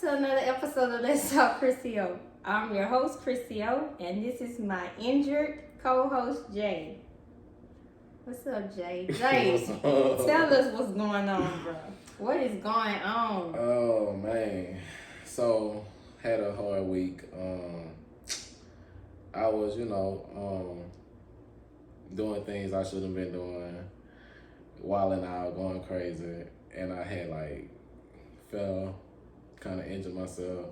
to another episode of Let's Talk KrissyO. I'm your host, KrissyO, and this is my injured co-host, Jay. What's up, Jay? Jay, tell us what's going on, bro. What is going on? Oh, man. So, had a hard week. I was, doing things I shouldn't have been doing, wilding out, going crazy, and I had, fell, kind of injured myself.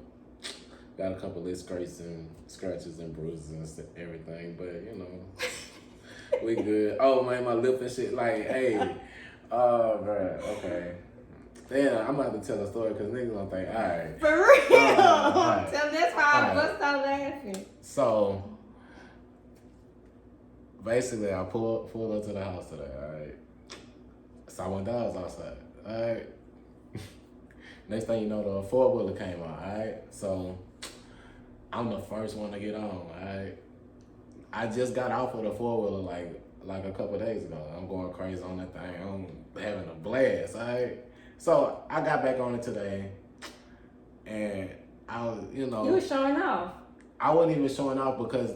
Got a couple of scrapes and scratches and bruises and everything, but we good. Oh man, my lip and shit. Hey, oh man, okay. Yeah, I'm about to tell a story because niggas gonna think, all right. For real. Right. That's why I bust out laughing. So basically, I pulled up to the house today. All right. So I went down outside. All right. Next thing you know, the four-wheeler came out, all right? So, I'm the first one to get on, all right? I just got off of the four-wheeler like a couple days ago. I'm going crazy on that thing. I'm having a blast, all right? So, I got back on it today, and I was, You were showing off. I wasn't even showing off because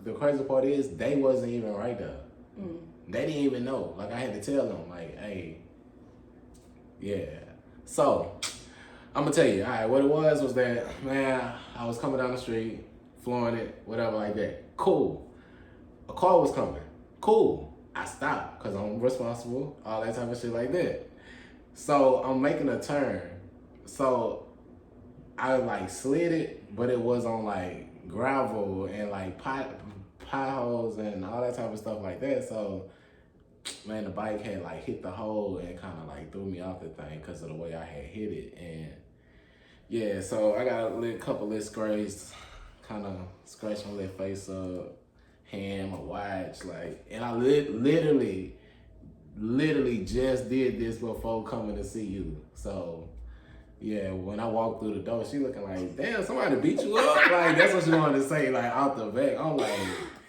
the crazy part is they wasn't even right there. Mm. They didn't even know. I had to tell them, hey, yeah. So, I'm gonna tell you, all right, what it was that, man, I was coming down the street, flooring it, whatever like that. Cool. A car was coming. Cool. I stopped because I'm responsible, all that type of shit like that. So I'm making a turn. So I slid it, but it was on gravel and potholes and all that type of stuff like that. So man, the bike had hit the hole and kind of threw me off the thing because of the way I had hit it. And yeah, so I got a couple of scrapes, kind of scratched my little face up, hand, my watch, and I literally just did this before coming to see you. So yeah, when I walked through the door, she looking like, damn, somebody beat you up? That's what she wanted to say, out the back. I'm like,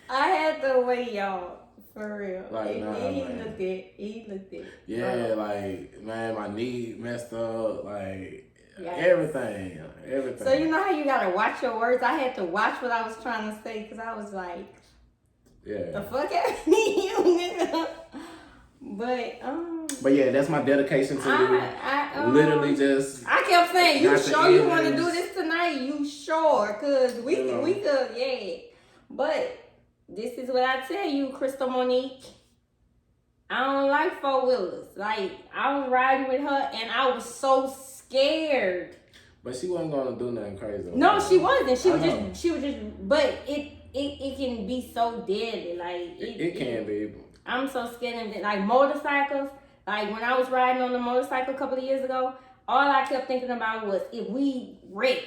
I had to wait, y'all. For real. He looked it. Yeah, man, my knee messed up, yes. everything. So you know how you gotta watch your words? I had to watch what I was trying to say because I was like, yeah, the fuck out me, you nigga. But yeah, that's my dedication to you. Literally just. I kept saying, you sure you want to do this tonight? You sure? Cause we could, yeah. But this is what I tell you, Crystal Monique. I don't like four-wheelers. I was riding with her and I was so scared. But she wasn't gonna do nothing crazy. No, she wasn't. She was just, but it can be so deadly. It can be. I'm so scared of it. Motorcycles. When I was riding on the motorcycle a couple of years ago, all I kept thinking about was if we wreck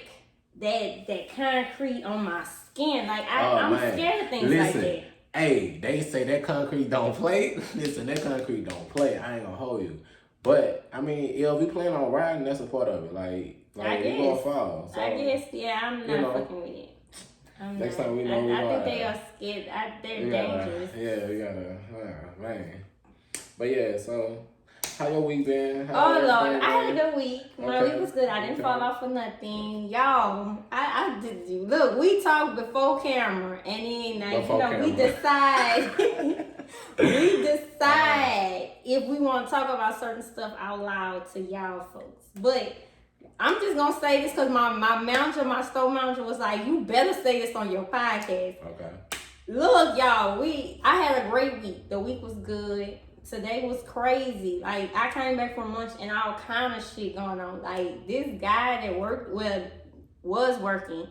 that concrete on my skin. I'm scared of things like that. Hey, they say that concrete don't play. Listen, that concrete don't play. I ain't gonna hold you. But, if we plan on riding, that's a part of it. You're gonna fall. So, I guess, yeah, I'm not fucking with it. Next time we know I think they are scared. They're dangerous. Yeah, we gotta, man. But yeah, so, how your week been? Lord, I had a good week. My week was good. I didn't fall off for nothing. Y'all, I did. Look, we talked before camera, and then we decide if we want to talk about certain stuff out loud to y'all folks. But I'm just gonna say this because my store manager was like, "You better say this on your podcast." Okay. Look, y'all, I had a great week. The week was good. Today was crazy. I came back from lunch and all kind of shit going on. This guy that was working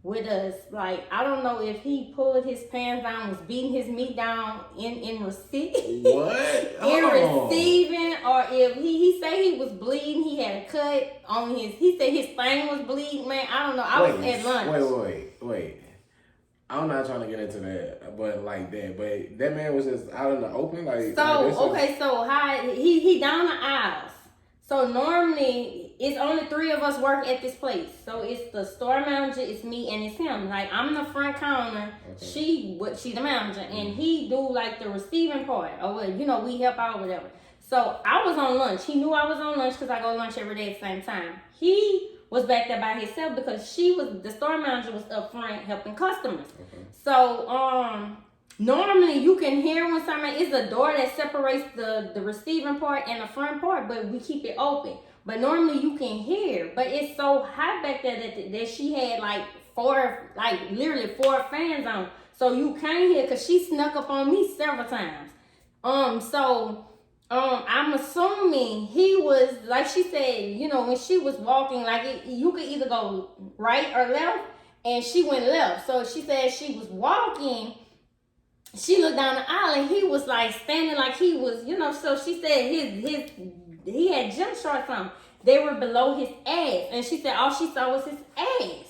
with us. I don't know if he pulled his pants down, was beating his meat down in receipt. What? Receiving, or if he said he was bleeding, he had a cut on he said his thing was bleeding, man. I don't know. I was at lunch. Wait. I'm not trying to get into that, but but that man was just out in the open, So how he down the aisles. So normally it's only 3 of us work at this place. So it's the store manager, it's me, and it's him. I'm the front counter, okay. She the manager, and he do the receiving part, or we help out or whatever. So I was on lunch. He knew I was on lunch because I go lunch every day at the same time. He was back there by himself because the store manager was up front helping customers. Okay. So normally you can hear when somebody, it's a door that separates the receiving part and the front part, but we keep it open. But normally you can hear, but it's so hot back there that she had literally four fans on, so you can't hear because she snuck up on me several times. I'm assuming he was, like she said, when she was walking, you could either go right or left, and she went left. So she said she was walking, she looked down the aisle, and he was standing like he was, so she said he had gym shorts on. They were below his ass, and she said all she saw was his ass.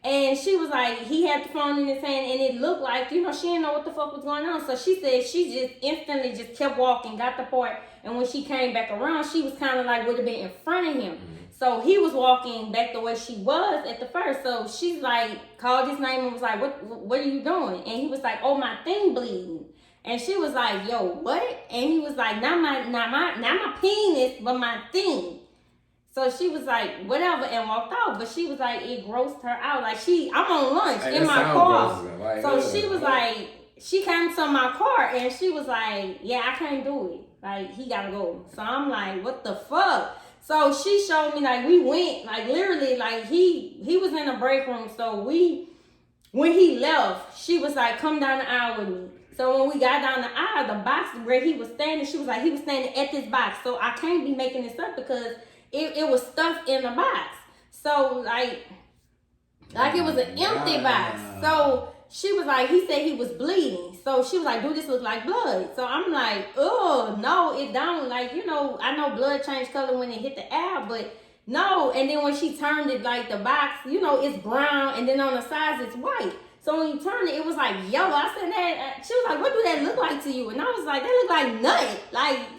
And she was like, he had the phone in his hand, and it looked like, she didn't know what the fuck was going on. So she said she just instantly just kept walking, got the part, and when she came back around, she was kind of would have been in front of him. Mm-hmm. So he was walking back the way she was at the first. So she's called his name and was like, what are you doing? And he was like, oh, my thing bleeding. And she was like, yo, what? And he was like, not my penis, but my thing. So she was like, whatever, and walked off. But she was like, it grossed her out. I'm on lunch in my car. So she was like, she came to my car and she was like, yeah, I can't do it. He gotta go. So I'm like, what the fuck? So she showed me, we went, literally, he was in the break room. So when he left, she was like, come down the aisle with me. So when we got down the aisle, the box where he was standing, she was like, he was standing at this box. So I can't be making this up because it was stuffed in the box. So it was an empty box. So she was like, he said he was bleeding. So she was like, do this look like blood? So I'm like, oh, no, it don't. I know blood changed color when it hit the air, but no. And then when she turned it, the box, it's brown, and then on the sides it's white. So when you turn it was yellow. I said that. She was like, what do that look like to you? And I was like, that look like nut.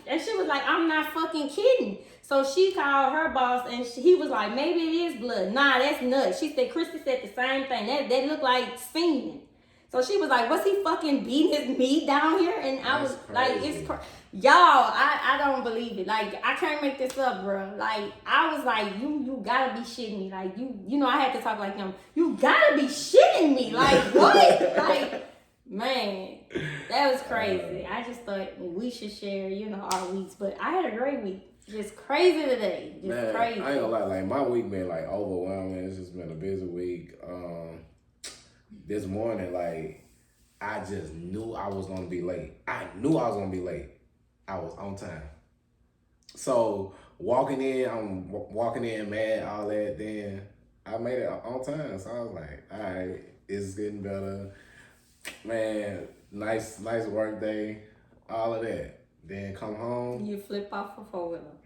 And she was like, I'm not fucking kidding. So she called her boss, and he was like, maybe it is blood. Nah, that's nuts. She said, Krissy said the same thing. That looked like semen. So she was like, was he fucking beating his meat down here? And I was like, it's crazy. Y'all, I don't believe it. I can't make this up, bro. I was like, you gotta be shitting me. I had to talk like him. You gotta be shitting me. What? Man, that was crazy. I just thought we should share, our weeks. But I had a great week. Just crazy today. Just crazy. I ain't gonna lie, my week been overwhelming. It's just been a busy week. This morning, I just knew I was gonna be late. I was on time. So walking in mad, all that, then I made it on time. So I was like, all right, it's getting better. Man, nice work day, all of that. Then come home. You flip off a 4-wheeler.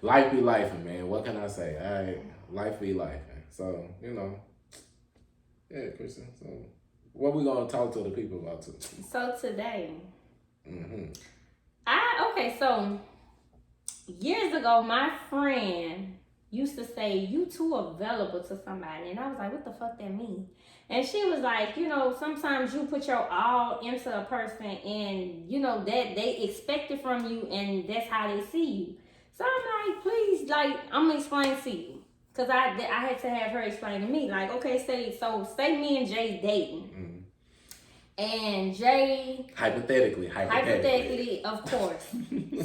Life be lifing, man. What can I say? All right, life be lifing. So, yeah, Krissy. So, what we gonna talk to the people about today? So today, so years ago, my friend used to say, you too available to somebody. And I was like, what the fuck that mean? And she was like, sometimes you put your all into a person and, that they expect it from you and that's how they see you. So I'm like, please, I'm going to explain to you. Because I had to have her explain to me. Okay, say me and Jay dating. Mm-hmm. And Jay... Hypothetically, of course.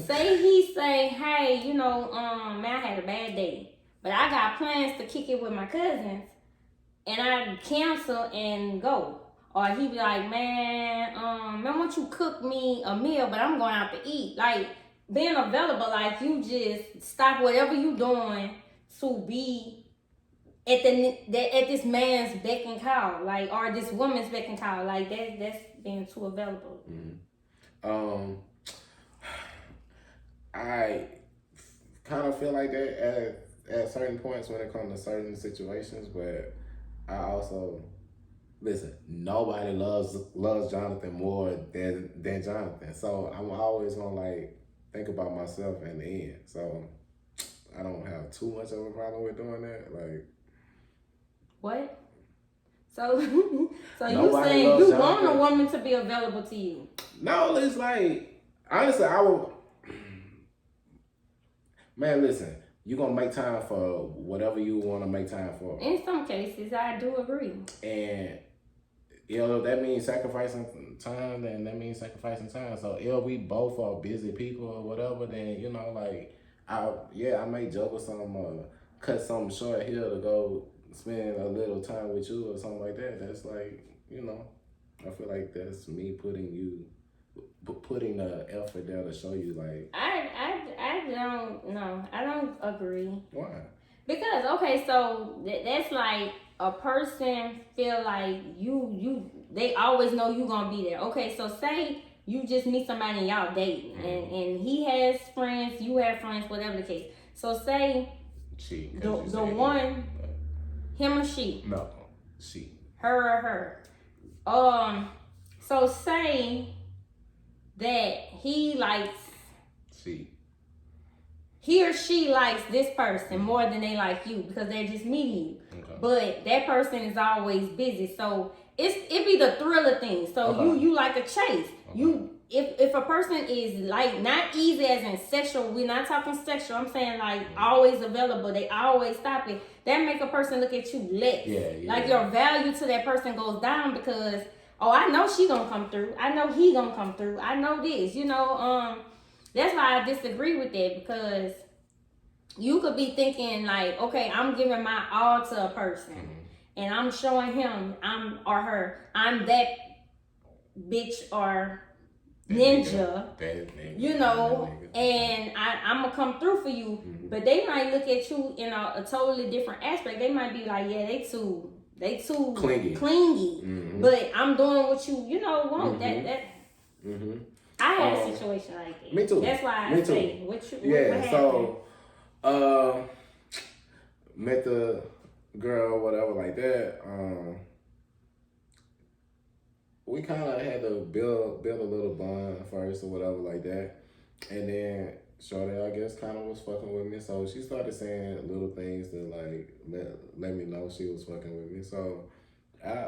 say, hey, man, I had a bad day. But I got plans to kick it with my cousins. And I cancel and go. Or he be like, man, why don't you cook me a meal, but I'm going out to eat. Being available, you just stop whatever you doing to be at this man's beck and call, or this woman's beck and call. That's being too available. Mm-hmm. I kind of feel like that at certain points when it comes to certain situations, but I also listen. Nobody loves Jonathan more than Jonathan, so I'm always gonna think about myself in the end. So I don't have too much of a problem with doing that. What? So you saying you want a woman to be available to you? No, it's honestly, I would. Man, listen. you're gonna make time for whatever you want to make time for. In some cases, I do agree. And that means sacrificing time, then that means sacrificing time. So if we both are busy people or whatever, then like I may juggle some, cut something short here to go spend a little time with you or something like that. That's like, I feel like that's me putting the effort there to show you, like. I don't agree. Why? Because, okay, so that's like a person feel like they always know you gonna be there. Okay, so say you just meet somebody and y'all dating, and he has friends, you have friends, whatever the case. So say the one, him or she? No, she. Her or her. So say that he or she likes this person more than they like you because they're just meeting you. Okay. But that person is always busy. So it be the thrill of things. So you like a chase. Okay. If a person is like not easy as in sexual, we're not talking sexual. I'm saying like always available. They always stop it. That make a person look at you less. Yeah. Like your value to that person goes down because I know she gonna come through. I know he gonna come through. I know this. That's why I disagree with that, because you could be thinking like, okay, I'm giving my all to a person, and I'm showing him I'm that bitch or ninja, and I'm gonna come through for you. But they might look at you in a totally different aspect. They might be like, yeah, they too clingy. But I'm doing what you want. That. I had a situation like that. Me too. That's why I say, what met the girl, whatever like that. We kind of had to build a little bond first or whatever like that. And then shorty, I guess, kind of was fucking with me. So she started saying little things to like let me know she was fucking with me. So I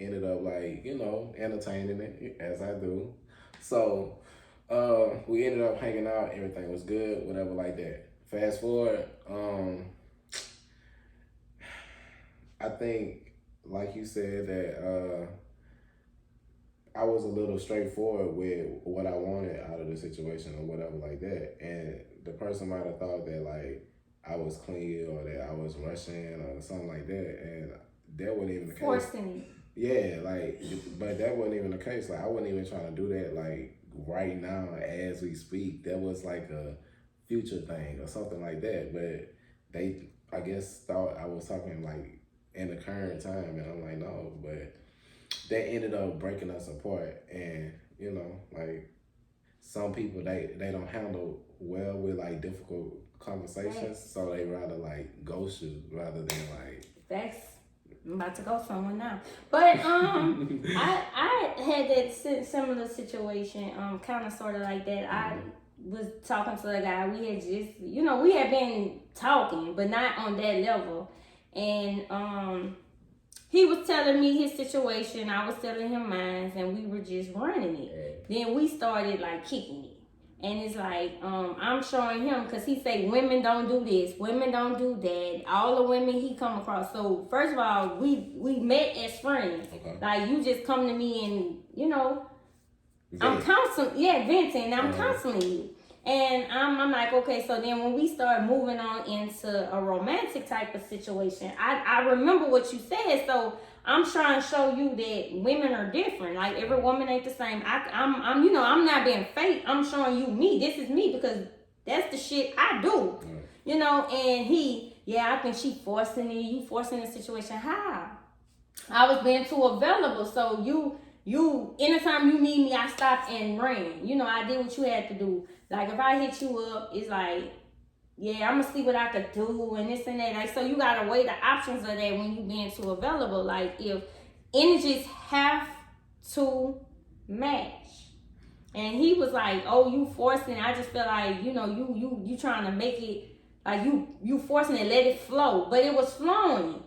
ended up like, entertaining it as I do. So we ended up hanging out, everything was good, whatever like that. Fast forward, I think, like you said, that I was a little straightforward with what I wanted out of the situation or whatever like that. And the person might have thought that like I was clingy or that I was rushing or something like that. And that wasn't even the case. Forcing. Yeah, like, but that wasn't even the case. Like, I wasn't even trying to do that, like, right now as we speak. That was, like, a future thing or something like that. But they, I guess, thought I was talking, like, in the current time. And I'm like, no. But that ended up breaking us apart. And, like, some people, they don't handle well with, like, difficult conversations. Right. So they rather, like, ghost you rather than, like... I'm about to go somewhere now. But I had that similar situation, kind of sort of like that. I was talking to a guy. We had just, we had been talking, but not on that level. And he was telling me his situation. I was telling him mine, and we were just running it. Then we started like kicking it. And it's like, I'm showing him, because he say women don't do this, women don't do that. All the women he come across. So first of all, we met as friends. Okay. Like, you just come to me and, I'm constantly, venting. I'm constantly you. And I'm like, okay, so then when we start moving on into a romantic type of situation, I remember what you said. So I'm trying to show you that women are different. Like, every woman ain't the same. I'm not being fake. I'm showing you me. This is me, because that's the shit I do. And I think she forcing it. You forcing the situation. How? I was being too available. So you anytime you need me, I stopped and ran. I did what you had to do. Like, if I hit you up, it's like, yeah, I'm gonna see what I could do and this and that. Like, so you gotta weigh the options of that when you being too available. Like, if energies have to match. And he was like, oh, you forcing. I just feel like, you trying to make it like you forcing it, let it flow. But it was flowing.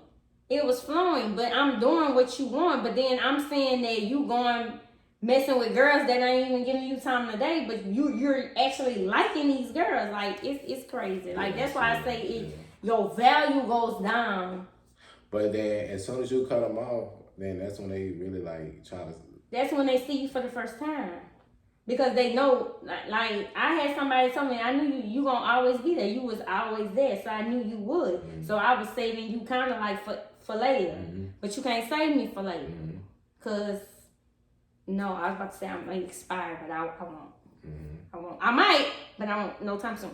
But I'm doing what you want. But then I'm saying that you going messing with girls that ain't even giving you time of the day, but you're actually liking these girls. Like it's crazy. Like that's why I say your value goes down. But then as soon as you cut them off, then that's when they really like try to. That's when they see you for the first time. Because they know, like I had somebody tell me, I knew you gonna always be there. You was always there, so I knew you would. Mm-hmm. So I was saving you kind of like for later. Mm-hmm. But you can't save me for later. Mm-hmm. Cause no, I was about to say I might expire, but I won't. Mm-hmm. I won't. I might, but I won't. No time soon.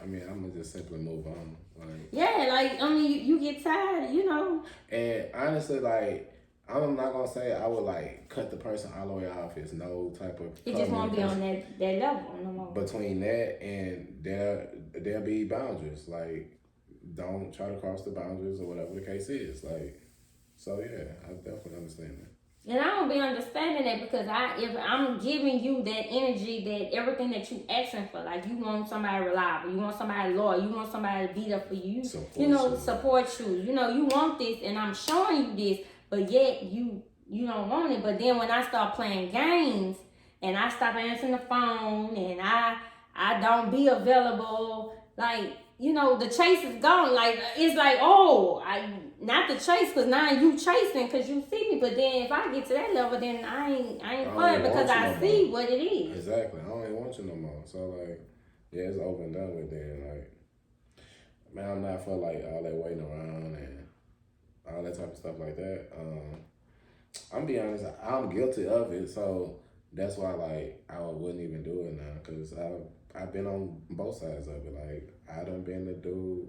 I mean, I'm gonna just simply move on. Like, yeah, like I mean, you get tired, you know. And honestly, like. I'm not gonna say I would like cut the person all the way off. It's no type of. It just won't be on that level no more. Between that and there'll be boundaries. Like, don't try to cross the boundaries or whatever the case is. Like, so yeah, I definitely understand that. And I don't be understanding that because if I'm giving you that energy, that everything that you asking for, like you want somebody reliable, you want somebody loyal, you want somebody to be there for you, support you. You know, you want this, and I'm showing you this. But yet you don't want it. But then when I start playing games and I stop answering the phone and I don't be available, like, you know, the chase is gone. Like, it's like, not the chase, because now you chasing because you see me. But then if I get to that level, then I ain't fun because I see what it is. Exactly. I don't even want you no more. So, like, yeah, it's over and done with then. Like, man, I'm not for, like, all that waiting around and all that type of stuff like that. I'm be honest, I'm guilty of it, so that's why like I wouldn't even do it now, because I've been on both sides of it. Like I done been the dude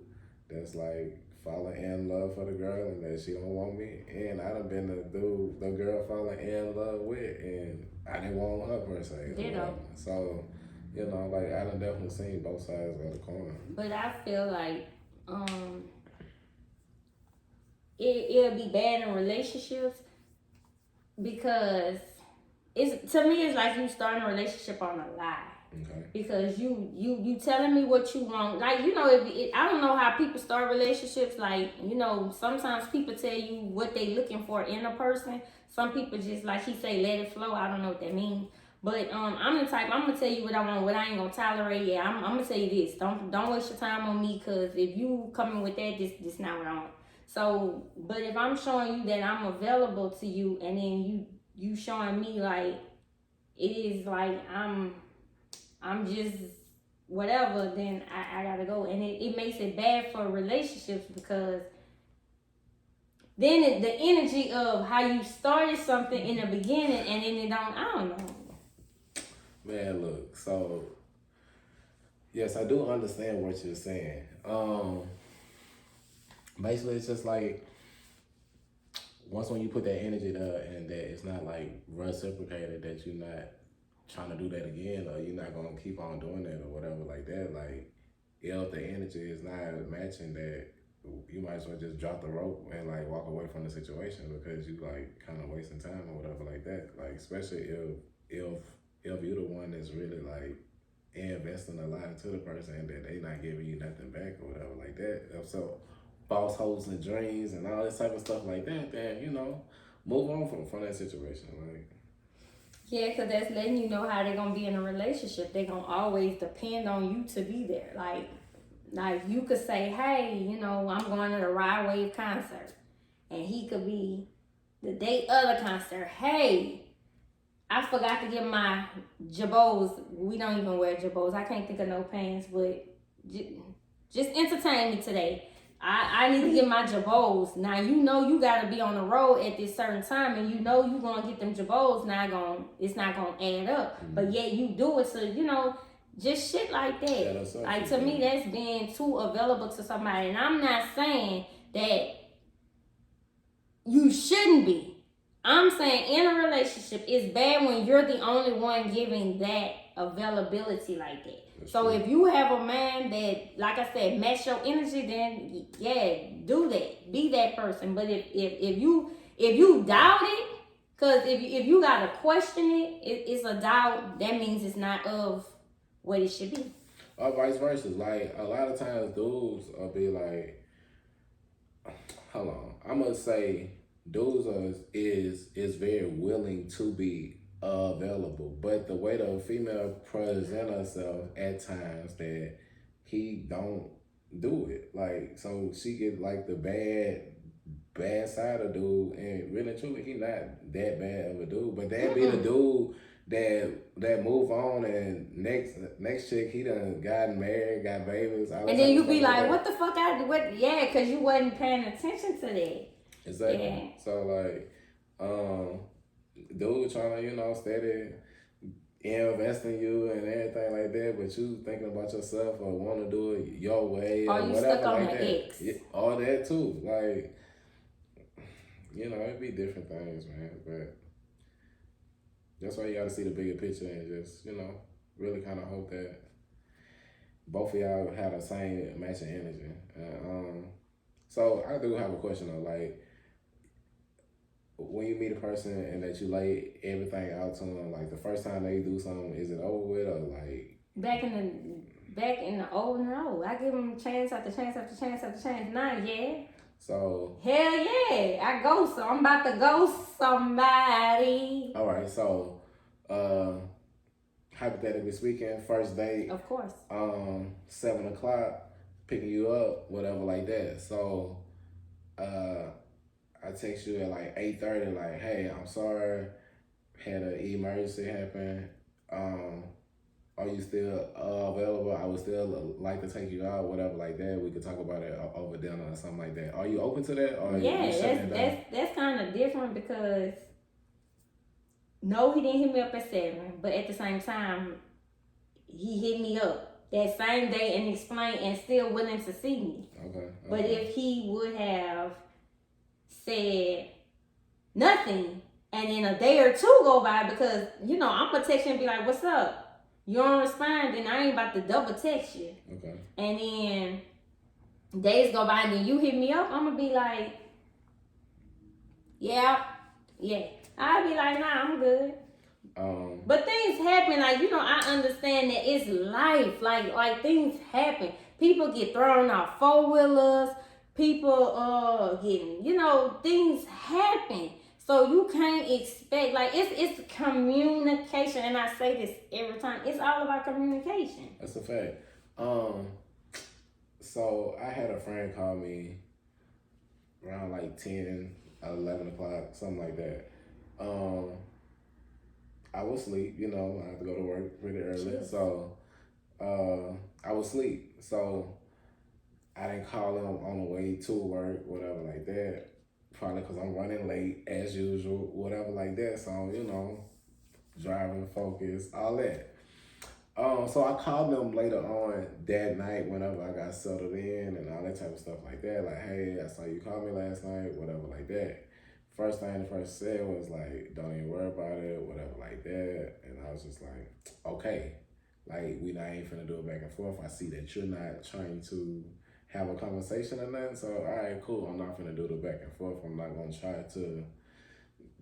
that's like falling in love for the girl and that she don't want me, and I done been the dude the girl falling in love with and I didn't want her per se. So you know, like I done definitely seen both sides of the coin. But I feel like it'll be bad in relationships because to me it's like you starting a relationship on a lie. Okay. Because you telling me what you want. Like, you know, I don't know how people start relationships. Like, you know, sometimes people tell you what they looking for in a person. Some people just, like he say, let it flow. I don't know what that means. But I'm the type, I'm going to tell you what I want, what I ain't going to tolerate. Yeah, I'm going to tell you this. Don't waste your time on me, because if you coming with that, this not what I want. So, but if I'm showing you that I'm available to you, and then you showing me like it is like I'm just whatever, then I gotta go. And it makes it bad for relationships, because then the energy of how you started something in the beginning and then I don't know. Man, look, so yes, I do understand what you're saying. Basically, it's just like once when you put that energy there and that it's not like reciprocated, that you're not trying to do that again, or you're not gonna keep on doing that or whatever like that. Like if the energy is not matching that, you might as well just drop the rope and like walk away from the situation, because you like kind of wasting time or whatever like that. Like especially if you're the one that's really like investing a lot into the person that they not giving you nothing back or whatever like that. So false hopes and dreams and all this type of stuff like that, then, you know, move on from that situation. Like, yeah, because that's letting you know how they're going to be in a relationship. They're going to always depend on you to be there. Like you could say, hey, you know, I'm going to the Ride Wave concert. And he could be the day of the concert. Hey, I forgot to get my jabos. We don't even wear jabos. I can't think of no pants, but just entertain me today. I need to get my jabos. Now, you know you got to be on the road at this certain time, and you know you going to get them jabos. It's not going to add up. Mm-hmm. But yet you do it, so, you know, just shit like that. Yeah, like, to me, that's being too available to somebody. And I'm not saying that you shouldn't be. I'm saying in a relationship, it's bad when you're the only one giving that availability like that. That's so true. If you have a man that, like I said, match your energy, then yeah, do that. Be that person. But if you doubt it, because if you gotta question it, it's a doubt. That means it's not of what it should be. Or vice versa. Like a lot of times, dudes will be like, hold on, I'm gonna say dudes is very willing to be available. But the way the female present herself at times that he don't do it. Like, so she get like the bad side of dude, and really and truly he not that bad of a dude. But that be the dude that move on, and next chick he done gotten married, got babies, all that. And then you be like, what the fuck I do? What? Yeah, because you wasn't paying attention to that. Exactly. Yeah. So like, dude trying to, you know, steady invest in you and everything like that, but you thinking about yourself or want to do it your way or you whatever stuck on like the that. X. Yeah, all that too. Like, you know, it'd be different things, man. But that's why you got to see the bigger picture and just, you know, really kind of hope that both of y'all have the same matching energy. So I do have a question though, like, when you meet a person and that you lay everything out to them, like the first time they do something, is it over with or like? Back in the old, no. I give them chance after chance after chance after chance. Nah, yeah. So. Hell yeah, I ghost. So I'm about to ghost somebody. All right, so hypothetically speaking, first date. Of course. 7 o'clock, picking you up, whatever like that. So, I text you at like 8:30, like, hey, I'm sorry, had an emergency happen. Are you still available? I would still like to take you out, whatever like that. We could talk about it over dinner or something like that. Are you open to that? Or yeah, that's kind of different because no, he didn't hit me up at 7, but at the same time, he hit me up that same day and explained and still willing to see me. Okay. But if he would have said nothing and then a day or two go by, because you know I'm gonna text you and be like, what's up? You don't respond, then I ain't about to double text you. Okay. And then days go by and then you hit me up, I'm gonna be like, yeah. I'll be like, nah, I'm good. But things happen, like, you know, I understand that it's life. Like things happen. People get thrown off 4-wheelers. People getting, you know, things happen. So you can't expect, like, it's communication, and I say this every time. It's all about communication. That's a fact. So I had a friend call me around like 10, 11 o'clock, something like that. I was asleep, you know, I had to go to work pretty early. Sure. So I was asleep. So I didn't call him on the way to work, whatever like that. Probably because I'm running late as usual, whatever like that. So, you know, driving, focus, all that. So I called them later on that night whenever I got settled in and all that type of stuff like that. Like, hey, I saw you call me last night, whatever like that. First thing the person said was like, don't even worry about it, whatever like that. And I was just like, okay. Like, we not even finna do it back and forth. I see that you're not trying to have a conversation or nothing. So, all right, cool. I'm not finna do the back and forth. I'm not gonna try to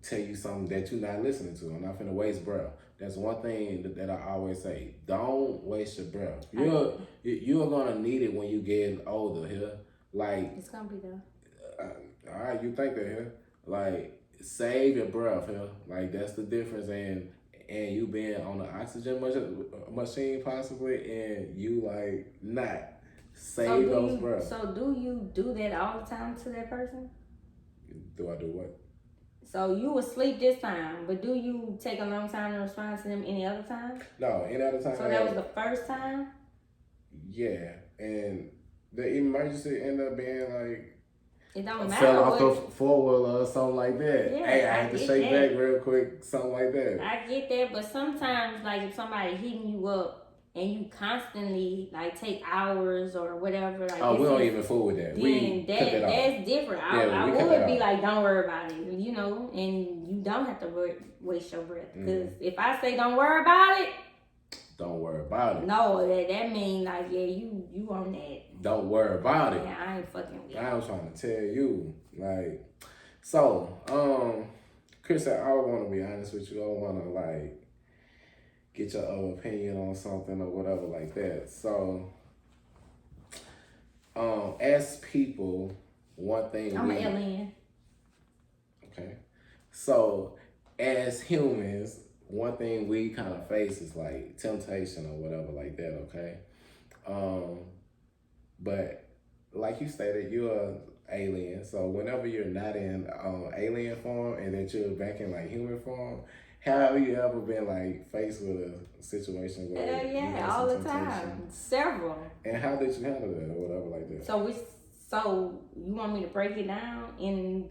tell you something that you're not listening to. I'm not finna waste breath. That's one thing that I always say. Don't waste your breath. You're gonna need it when you get older here. Like, it's gonna be there. All right, you think that here. Like, save your breath here. Like, that's the difference. And you being on the oxygen machine possibly, and you like not save those breaths. So do you do that all the time to that person? Do I do what? So you will sleep this time, but do you take a long time to respond to them any other time? No, any other time. So that was the first time? Yeah, and the emergency ended up being like, it don't matter. Fell off the 4-wheeler or something like that. Yeah, hey, I had to shake back real quick, something like that. I get that, but sometimes, like, if somebody hitting you up and you constantly, like, take hours or whatever. Like, we don't even fool with that. Then that's different. I would be like, don't worry about it, you know, and you don't have to waste your breath. Because if I say don't worry about it, don't worry about it. No, that means like, yeah, you on that. Don't worry about it. Yeah, I ain't fucking with it. I was trying to tell you. Like, so, Chris, I want to be honest with you. I don't want to, like, get your opinion on something or whatever like that. So, as people, one thing I'm an alien. Okay. So, as humans, one thing we kind of face is like temptation or whatever like that, okay? But like you stated, you're an alien. So whenever you're not in alien form and that you're back in like human form, have you ever been like faced with a situation where Hell you had all some the temptation? time, several. And how did you handle that or whatever like that? So you want me to break it down?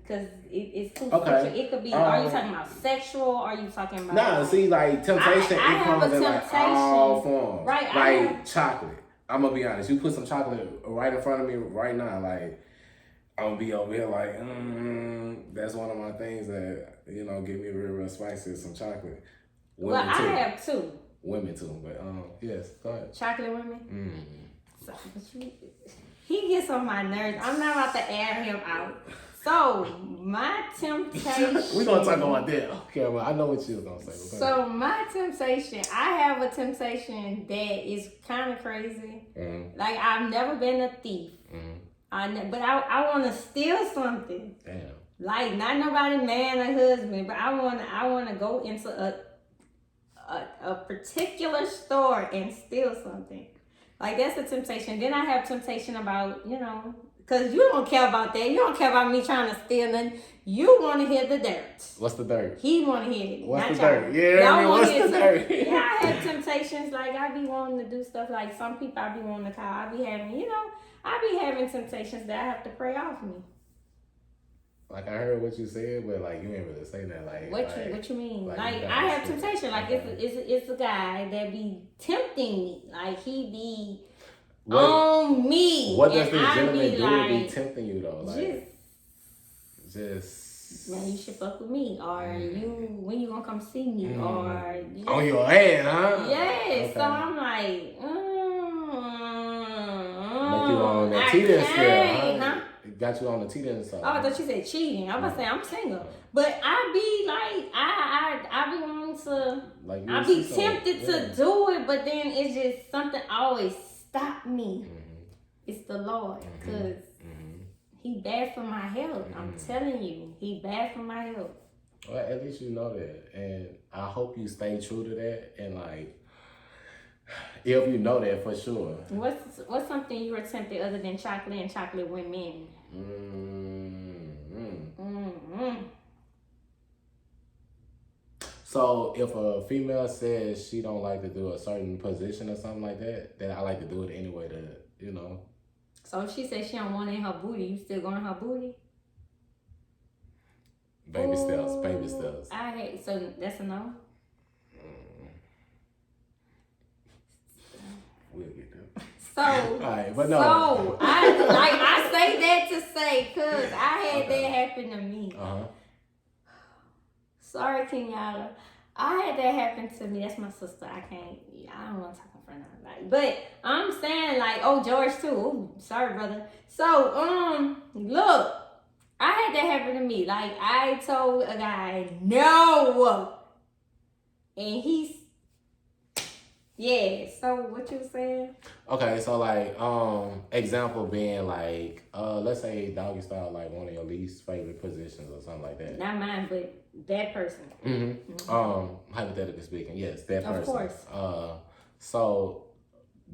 Because it's too okay. It could be. Are you talking about sexual? Or are you talking about? Nah, see, like temptation, I it comes in like all forms. Right. Like chocolate. I'm gonna be honest. You put some chocolate right in front of me right now, like I'm gonna be over here like, that's one of my things that give me real spicy. Some chocolate. Women too. I have two. Women too, but yes, go ahead. Chocolate women. So, he gets on my nerves. I'm not about to air him out. So my temptation. We're gonna talk about that. Okay, well, I know what you was gonna say. So my temptation, I have a temptation that is kind of crazy. Mm-hmm. Like I've never been a thief. Mm-hmm. But I want to steal something. Damn. Like not nobody man or husband, but I want to go into a particular store and steal something. Like that's a temptation. Then I have temptation about because you don't care about that. You don't care about me trying to steal nothing. You want to hear the dirt. What's the dirt? He want to hear it. What's the dirt? Yeah, what's the dirt? Yeah, I have temptations. Like I be wanting to do stuff. Like some people I be wanting to call. I be having temptations that I have to pray off me. Like I heard what you said, but like you ain't really say that. Like what you mean? Like I have temptation. Like it's a guy that be tempting me. Like he be on me. What does this gentleman do to be tempting you though? Like just man, you should fuck with me, or when you gonna come see me, or on your head, huh? Yes. Okay. So I'm like, make you on that teeter scale, huh? Got you on the teeter and stuff. Oh, I thought you said cheating. I was about to say I'm single, but I be like, I be wanting to, like I be tempted to do it, but then it's just something always stop me. Mm-hmm. It's the Lord, because He bad for my health. I'm telling you, He bad for my health. Well, at least you know that, and I hope you stay true to that, and like. If you know that for sure. What's something you were tempted other than chocolate and chocolate women? So if a female says she don't like to do a certain position or something like that, then I like to do it anyway to. So if she says she don't want it in her booty, you still going in her booty? Baby steps. So that's a no? We'll get there. So, right, but no. So I say that to say, cause I had that happen to me. Sorry, Kenyatta. I had that happen to me. That's my sister. I don't want to talk in front of her. But I'm saying like, George too. Ooh, sorry, brother. So, look, I had that happen to me. Like I told a guy no, and he's. Yeah, so what you saying? Okay, so like, example being like, let's say doggy style, like one of your least favorite positions or something like that. Not mine, but that person. Hypothetically speaking, yes, that person. Of course. So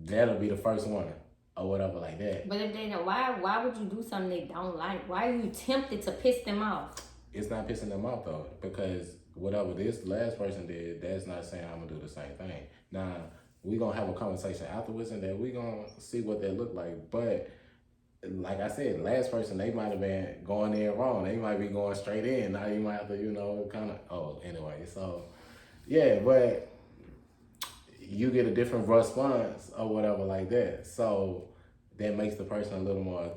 that'll be the first one or whatever like that. But if they know, why would you do something they don't like? Why are you tempted to piss them off? It's not pissing them off though, because whatever this last person did, that's not saying I'm gonna do the same thing. Now, we're gonna have a conversation afterwards and then we're gonna see what that look like. But like I said, last person, they might have been going in wrong. They might be going straight in. Now you might have to, anyway. So, yeah, but you get a different response or whatever like that. So that makes the person a little more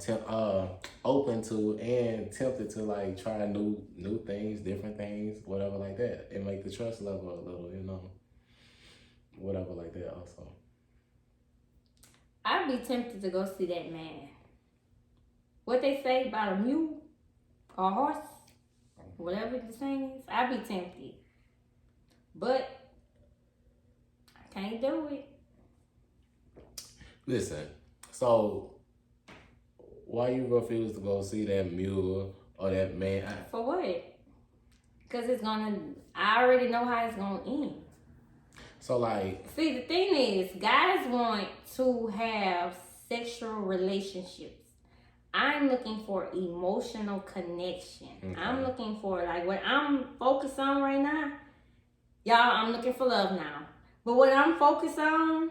open to and tempted to like try new things, different things, whatever like that. It make the trust level a little, whatever like that also. I'd be tempted to go see that man. What they say about a mule or a horse, whatever the thing is, I'd be tempted. But I can't do it. Listen, so why you refuse to go see that mule or that man? For what? Because I already know how it's gonna end. So like, see, the thing is, guys want to have sexual relationships. I'm looking for emotional connection. Okay. I'm looking for, like, what I'm focused on right now. Y'all, I'm looking for love now. But what I'm focused on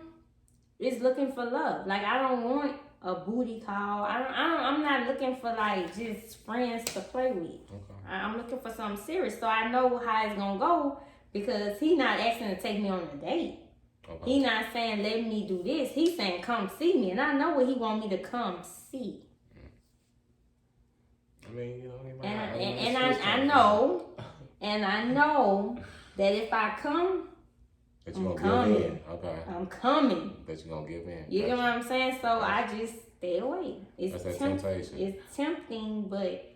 is looking for love. Like, I don't want a booty call. I'm not looking for, like, just friends to play with. Okay. I'm looking for something serious. So I know how it's gonna go because he's not asking to take me on a date. Okay. He's not saying let me do this. He's saying come see me, and I know what he want me to come see. I mean, you know, I know that if I come, that you're gonna give in. Okay. I'm coming. That you're gonna give in. You get what I'm saying? So I just stay away. That's that temptation. It's tempting, but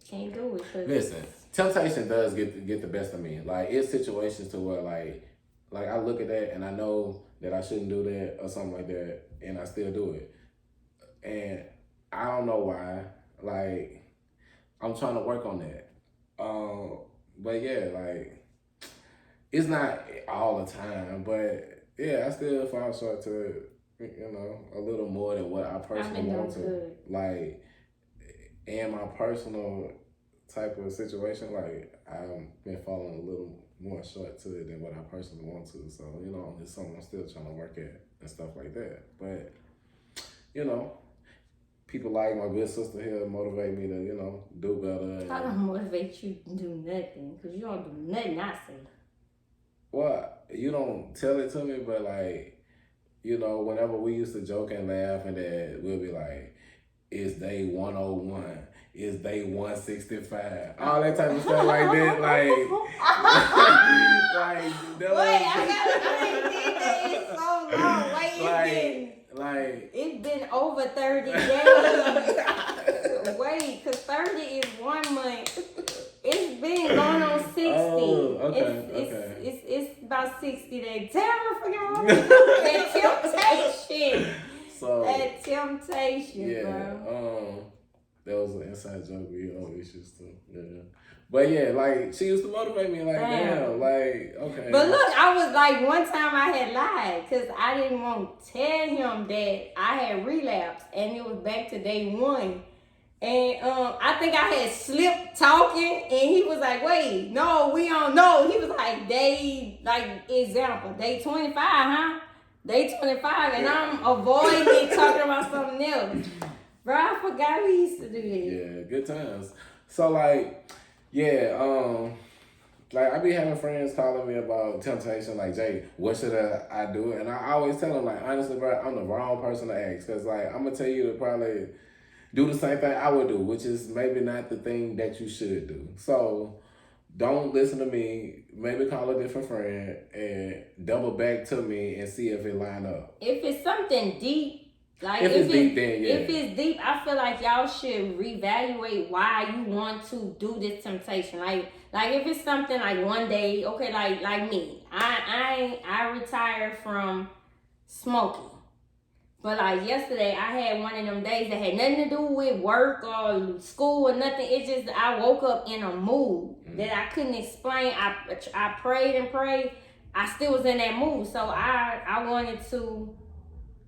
can't do it. Listen, temptation does get the best of me. Like, it's situations to where like I look at that and I know that I shouldn't do that or something like that, and I still do it. And I don't know why. Like, I'm trying to work on that. But yeah, like, it's not all the time, but yeah, I still fall short to, you know, a little more than what I personally want to. Good. Like, in my personal type of situation, like, I've been falling a little more short to it than what I personally want to. So, you know, it's something I'm still trying to work at and stuff like that. But, you know, people like my good sister here motivate me to, you know, do better. I don't motivate you to do nothing, because you don't do nothing I say. Well, you don't tell it to me, but, like, you know, whenever we used to joke and laugh, and then we'll be like, it's day 101, it's day 165, all that type of stuff like that. Like, it's so long. It's been over 30 days. Wait, because 30 is 1 month. It's been going on 60. Oh, okay, It's about 60 days. Damn, I forgot. That temptation. That temptation, yeah, bro. That was an inside joke. We all issues too. Yeah. But yeah, like, she used to motivate me, like, damn, like, okay. But look, I was like, one time I had lied because I didn't want to tell him that I had relapsed, and it was back to day 1. And I think I had slipped talking, and he was like, wait, no, we don't know. He was like, day 25, huh? Day 25, and I'm avoiding talking about something else. Bro, I forgot we used to do that. Yeah, good times. So, like, yeah, like, I be having friends calling me about temptation, like, Jay, what should I do? And I always tell them, like, honestly, bro, I'm the wrong person to ask, because, like, I'm going to tell you to probably do the same thing I would do, which is maybe not the thing that you should do. So, don't listen to me. Maybe call a different friend and double back to me and see if it line up. If it's something deep, like, if it's deep, then yeah. If it's deep, I feel like y'all should reevaluate why you want to do this temptation. Like if it's something like one day, okay, like me, I retired from smoking, but like yesterday, I had one of them days that had nothing to do with work or school or nothing. It's just I woke up in a mood that I couldn't explain. I prayed and prayed. I still was in that mood, so I wanted to.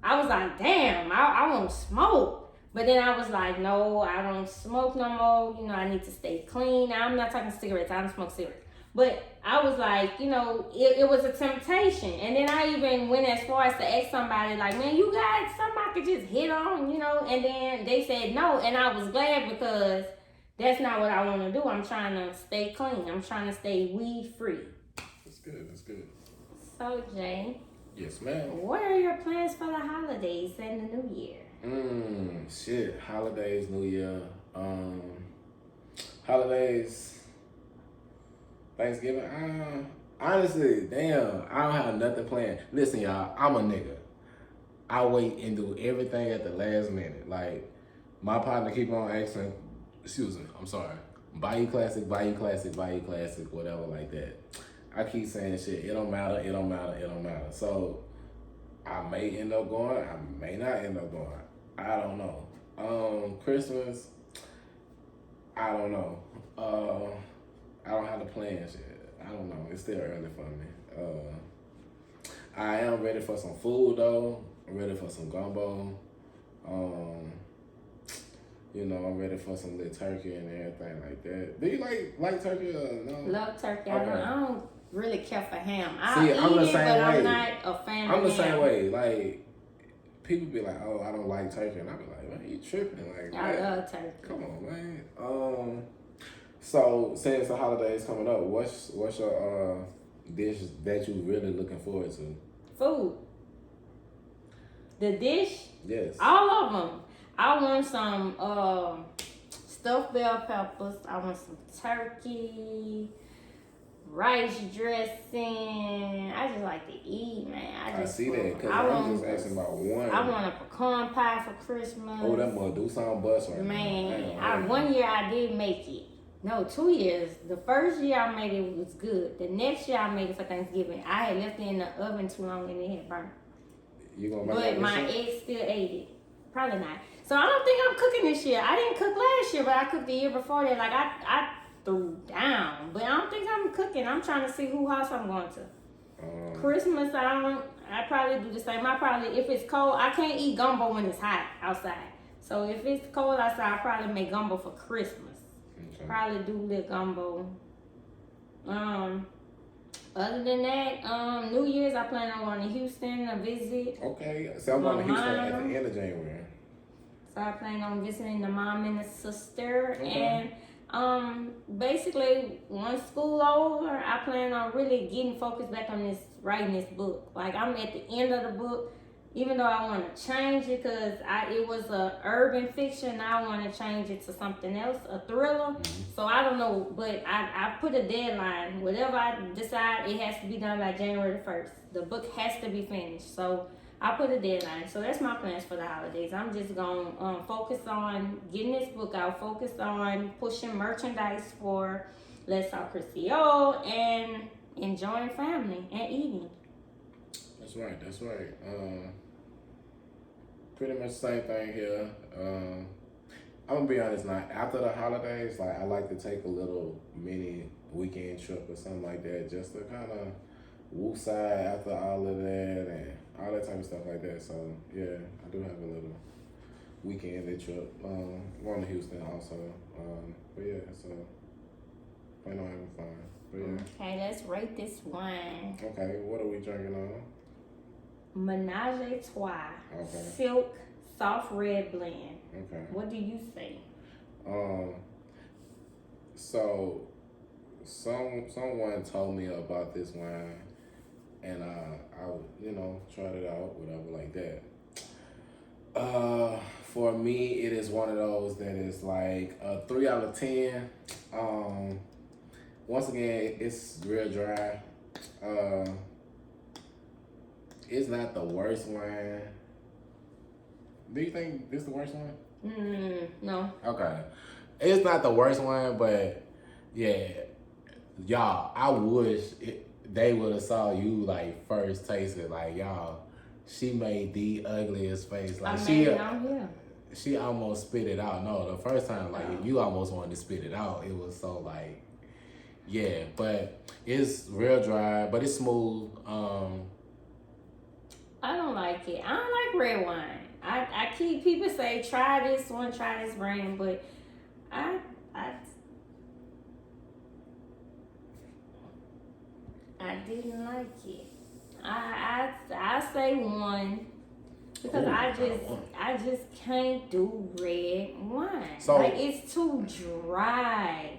I was like, damn, I won't smoke. But then I was like, no, I don't smoke no more. You know, I need to stay clean. Now, I'm not talking cigarettes. I don't smoke cigarettes. But I was like, you know, it was a temptation. And then I even went as far as to ask somebody, like, man, you got something I could just hit on, you know? And then they said no. And I was glad, because that's not what I want to do. I'm trying to stay clean. I'm trying to stay weed free. That's good. That's good. So, Jay. Yes, ma'am. What are your plans for the holidays and the new year? Shit. Holidays, New Year. Holidays, Thanksgiving. Honestly, damn, I don't have nothing planned. Listen, y'all, I'm a nigga. I wait and do everything at the last minute. Like, my partner keep on asking, excuse me, I'm sorry, buy you classic, whatever like that. I keep saying shit, it don't matter. So I may end up going, I may not end up going. I don't know. Christmas, I don't know. I don't have the plans yet. I don't know. It's still early for me. I am ready for some food though. I'm ready for some gumbo. You know, I'm ready for some little turkey and everything like that. Do you like turkey or no? Love turkey. Okay. I don't really care for ham. See, I'm the eat it, same but way. I'm not a fan of ham. I'm the same way. Like, people be like, "Oh, I don't like turkey," and I be like, "Man, you tripping?" Like, I love turkey. Come on, man. So since the holidays coming up, what's your dish that you really looking forward to? Food. The dish? Yes. All of them. I want some stuffed bell peppers. I want some turkey, rice dressing. I just like to eat, man. I see that because I'm just asking about one. I want a pecan pie for Christmas. Oh, that mother do something bust right Man, one year I did make it. No, 2 years. The first year I made it was good. The next year I made it for Thanksgiving. I had left it in the oven too long and it had burnt. You gonna But my ex still ate it. Probably not. So I don't think I'm cooking this year. I didn't cook last year, but I cooked the year before that. Like I threw down. But I don't think I'm cooking. I'm trying to see who house I'm going to. Christmas, I probably do the same. If it's cold, I can't eat gumbo when it's hot outside. So if it's cold outside, I probably make gumbo for Christmas. Okay. Probably do little gumbo. Other than that, New Year's I plan on going to Houston to visit. Okay, so I'm going to Houston at the end of January. So I plan on visiting the mom and the sister, and basically once school over, I plan on really getting focused back on writing this book. Like I'm at the end of the book, even though I want to change it because it was a urban fiction. Now I want to change it to something else, a thriller. So I don't know, but I put a deadline. Whatever I decide, it has to be done by January 1st. The book has to be finished. So I put a deadline. So that's my plans for the holidays. I'm just going to focus on getting this book out, focus on pushing merchandise for Let's Talk KrissyO, and enjoying family and eating. That's right. Pretty much the same thing here. I'm gonna be honest now, after the holidays, like I like to take a little mini weekend trip or something like that, just to kind of wooside after all of that and all that type of stuff like that. So yeah, I do have a little weekend trip. Going to Houston also. But yeah, so I know I'm having fun. But yeah. Okay, let's rate this wine. Okay, what are we drinking on? Menage a Trois. Okay. Silk soft red blend. Okay. What do you say? So someone told me about this wine, and I tried it out, whatever like that. For me, it is one of those that is like a 3 out of 10. Once again, it's real dry. It's not the worst wine. Do you think this is the worst one? No. Okay. It's not the worst one, but yeah, y'all, I wish they would have saw you like first taste it. Like y'all, she made the ugliest face. Like she almost spit it out. No, the first time, like you almost wanted to spit it out. It was so like, yeah, but it's real dry, but it's smooth. I don't like it. I don't like red wine. I keep people say try this brand, but I didn't like it. I say 1 because I just can't do red wine. So, like it's too dry.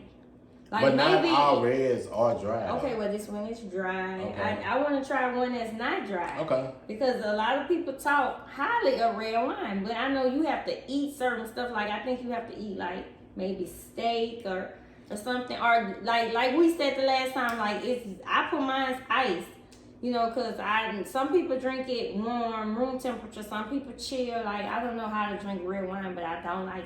Like but not all reds are dry. Okay, well this one is dry. Okay. I want to try one that's not dry. Okay. Because a lot of people talk highly of red wine, but I know you have to eat certain stuff. Like I think you have to eat like maybe steak or something, or like we said the last time. Like I put mine iced, because some people drink it warm, room temperature. Some people chill. Like I don't know how to drink red wine, but I don't like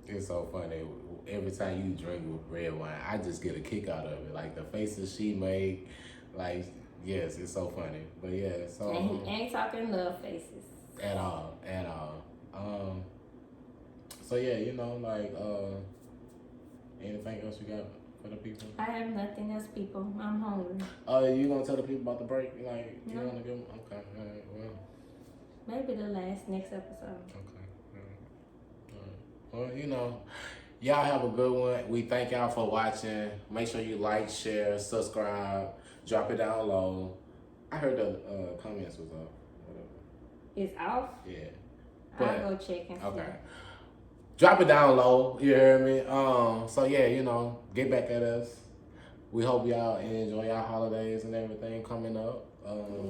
it. It's so funny. Every time you drink red wine, I just get a kick out of it. Like the faces she made, like yes, it's so funny. But yeah, so and he ain't talking love faces at all. So yeah, Anything else you got for the people? I have nothing else, people. I'm hungry. You gonna tell the people about the break? Like, you No. wanna give them? Okay, alright, well. Maybe the next episode. Okay, alright. Well, you know, y'all have a good one. We thank y'all for watching. Make sure you like, share, subscribe, drop it down low. I heard the comments was up. Whatever. It's off? Yeah. I'll go check and see. Okay. Drop it down low, you hear me? So yeah, you know, get back at us. We hope y'all enjoy y'all holidays and everything coming up.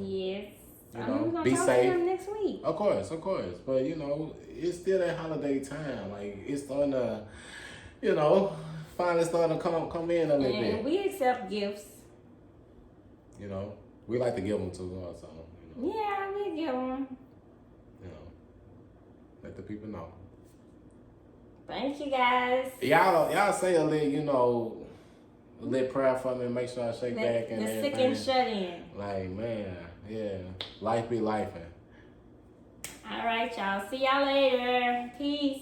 Yes. You I know, mean, we're gonna be talk safe. to them next week. Of course. But you know, it's still that holiday time. Like it's starting to, you know, finally starting to come in a little bit. And we accept gifts. You know, we like to give them to also. You know, Yeah, we give them. you know, let the people know. Thank you guys. Y'all say a little, you know, a little prayer for me. Make sure I shake back and the everything. sick and shut in. Like, man, yeah. Life be lifing. All right, y'all. See y'all later. Peace.